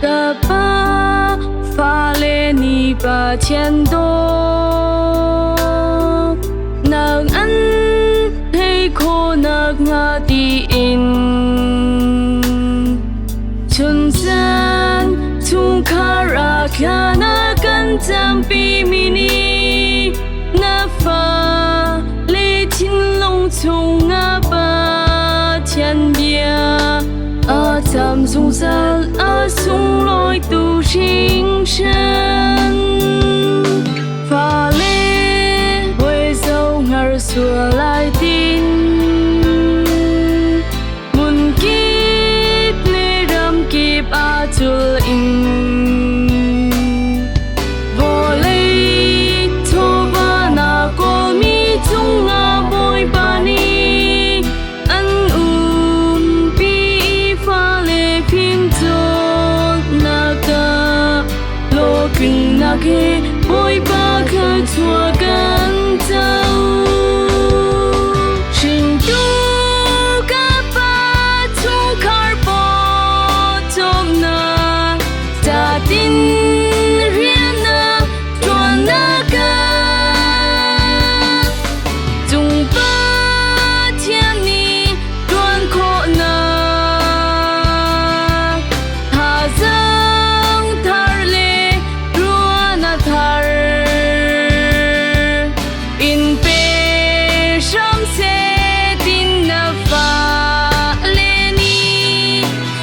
个把发勒尼把钱多，能安黑可能阿地因，春山从卡拉卡那根zam比米尼，那发勒青龙从阿把钱边。Tam sung sal a sung loi tu sinh sân pha lê huê dâu ngar xua lại tin mun kip lê ram kip a chul in vô lê thô ba na cô mi chung a bôi ba ni kinh na ke bôi ba khơi chùa gan châu trình tu ca ba chung khar bo tom na ta tin riêng na tuan na ca chung ba thiên ni tuan khó na hà giang thar le thar in pe sham se tin na fa le ni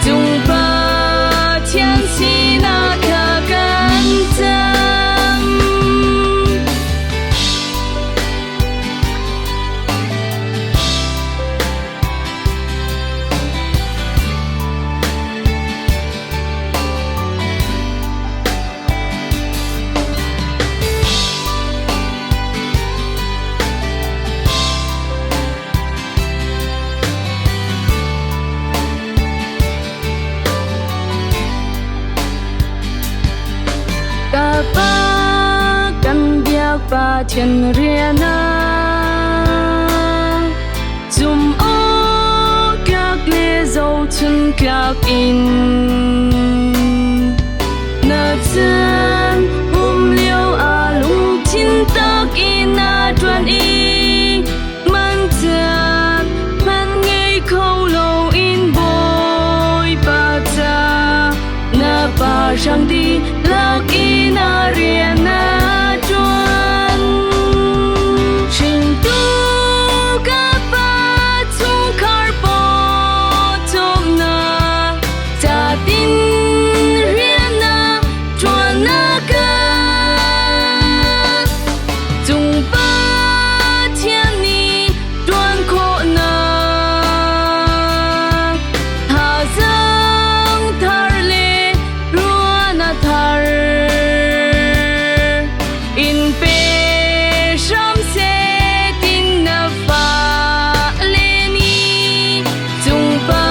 chung pa tian si na ka gan tam cả ba căn biak ba thiên riêng na zum o các lê dâu chân các in na chân liêu a lung tin tak in na tuan i man chân man ngay khâu lâu in bôi ba cha na ba sang đi lạc in na riêng na chuan trình tu ca ba chung khar bo tom na ta tin riêng na chuan na ca chung ba thiên ni tuan khó na hà giang thar le rua na thar in pe sham se tin na fa le ni chung pa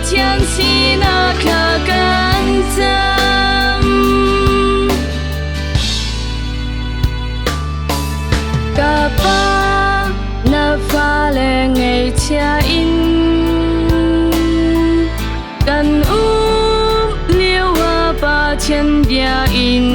tian si na ka gan tam ka pa na fa le ngay chia in kan liêu ba thiên bia in